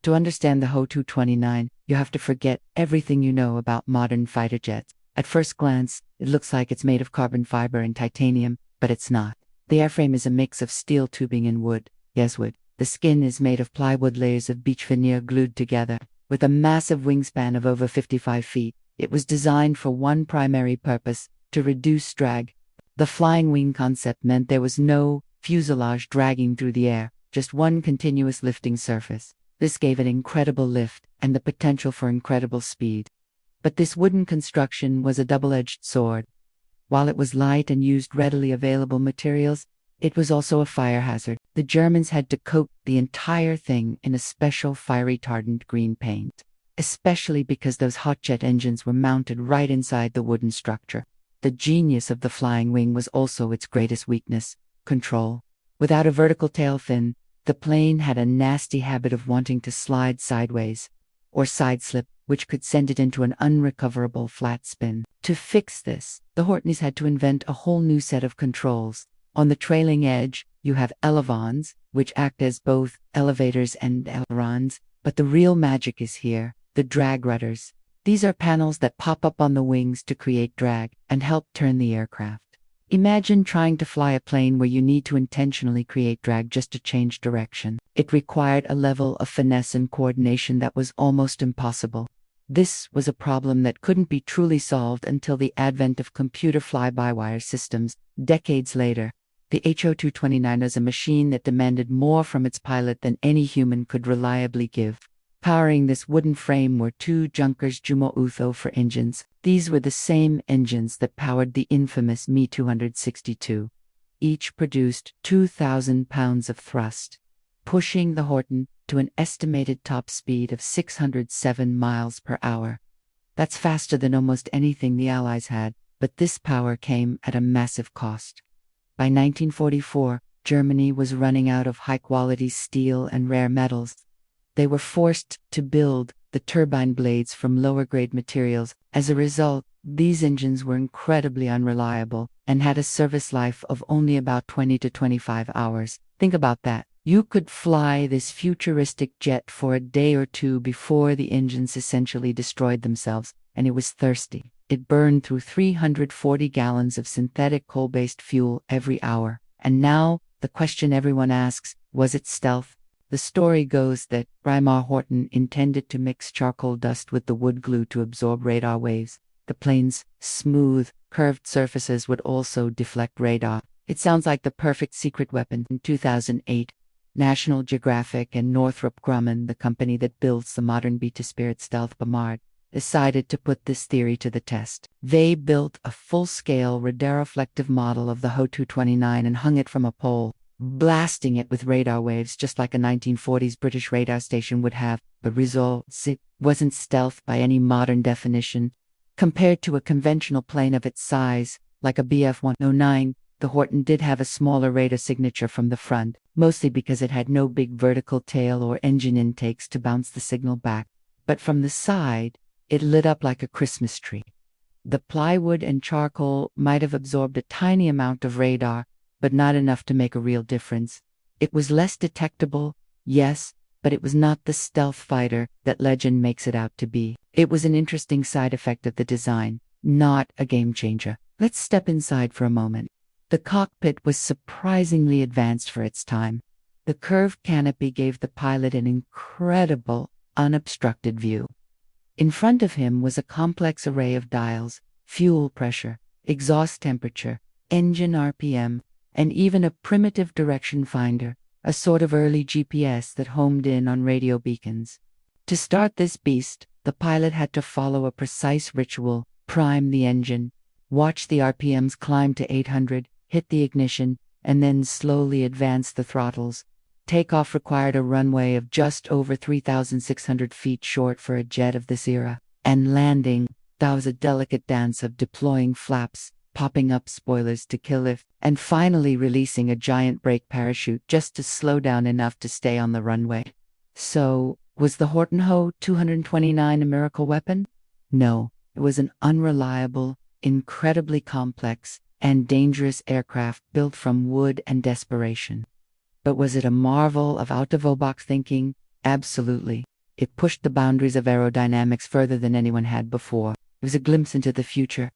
To understand the Ho-229, you have to forget everything you know about modern fighter jets. At first glance, it looks like it's made of carbon fiber and titanium, but it's not. The airframe is a mix of steel tubing and wood. Yes, wood. The skin is made of plywood layers of beech veneer glued together. With a massive wingspan of over 55 feet, it was designed for one primary purpose: to reduce drag. The flying wing concept meant there was no fuselage dragging through the air, just one continuous lifting surface. This gave it incredible lift and the potential for incredible speed. But this wooden construction was a double-edged sword. While it was light and used readily available materials, it was also a fire hazard. The Germans had to coat the entire thing in a special fire-retardant green paint, especially because those hot jet engines were mounted right inside the wooden structure. The genius of the flying wing was also its greatest weakness: control. Without a vertical tail fin, the plane had a nasty habit of wanting to slide sideways, or side slip, which could send it into an unrecoverable flat spin. To fix this, the Hortens had to invent a whole new set of controls. On the trailing edge, you have elevons, which act as both elevators and ailerons, but the real magic is here: the drag rudders. These are panels that pop up on the wings to create drag and help turn the aircraft. Imagine trying to fly a plane where you need to intentionally create drag just to change direction. It required a level of finesse and coordination that was almost impossible. This was a problem that couldn't be truly solved until the advent of computer fly-by-wire systems, decades later. The Ho-229 was a machine that demanded more from its pilot than any human could reliably give. Powering this wooden frame were two Junkers Jumo Utho for engines. These were the same engines that powered the infamous Me-262. Each produced 2,000 pounds of thrust, pushing the Horten to an estimated top speed of 607 miles per hour. That's faster than almost anything the Allies had, but this power came at a massive cost. By 1944, Germany was running out of high-quality steel and rare metals. They were forced to build the turbine blades from lower-grade materials. As a result, these engines were incredibly unreliable and had a service life of only about 20 to 25 hours. Think about that. You could fly this futuristic jet for a day or two before the engines essentially destroyed themselves, and it was thirsty. It burned through 340 gallons of synthetic coal-based fuel every hour. And now, the question everyone asks: was it stealth? The story goes that Reimar Horten intended to mix charcoal dust with the wood glue to absorb radar waves. The plane's smooth, curved surfaces would also deflect radar. It sounds like the perfect secret weapon. In 2008, National Geographic and Northrop Grumman, the company that builds the modern Beta Spirit stealth bomber, decided to put this theory to the test. They built a full-scale radar-reflective model of the Ho-229 and hung it from a pole, blasting it with radar waves just like a 1940s British radar station would have. But results, it wasn't stealth by any modern definition. Compared to a conventional plane of its size, like a Bf-109, the Horten did have a smaller radar signature from the front, mostly because it had no big vertical tail or engine intakes to bounce the signal back. But from the side, it lit up like a Christmas tree. The plywood and charcoal might have absorbed a tiny amount of radar, but not enough to make a real difference. It was less detectable, yes, but it was not the stealth fighter that legend makes it out to be. It was an interesting side effect of the design, not a game changer. Let's step inside for a moment. The cockpit was surprisingly advanced for its time. The curved canopy gave the pilot an incredible, unobstructed view. In front of him was a complex array of dials: fuel pressure, exhaust temperature, engine RPM, and even a primitive direction finder, a sort of early GPS that homed in on radio beacons. To start this beast, the pilot had to follow a precise ritual: prime the engine, watch the RPMs climb to 800, hit the ignition, and then slowly advance the throttles. Takeoff required a runway of just over 3,600 feet, short for a jet of this era. And landing, that was a delicate dance of deploying flaps, popping up spoilers to kill lift, and finally releasing a giant brake parachute just to slow down enough to stay on the runway. So, was the Horten Ho 229 a miracle weapon? No, it was an unreliable, incredibly complex, and dangerous aircraft built from wood and desperation. But was it a marvel of out-of-the-box thinking? Absolutely. It pushed the boundaries of aerodynamics further than anyone had before. It was a glimpse into the future,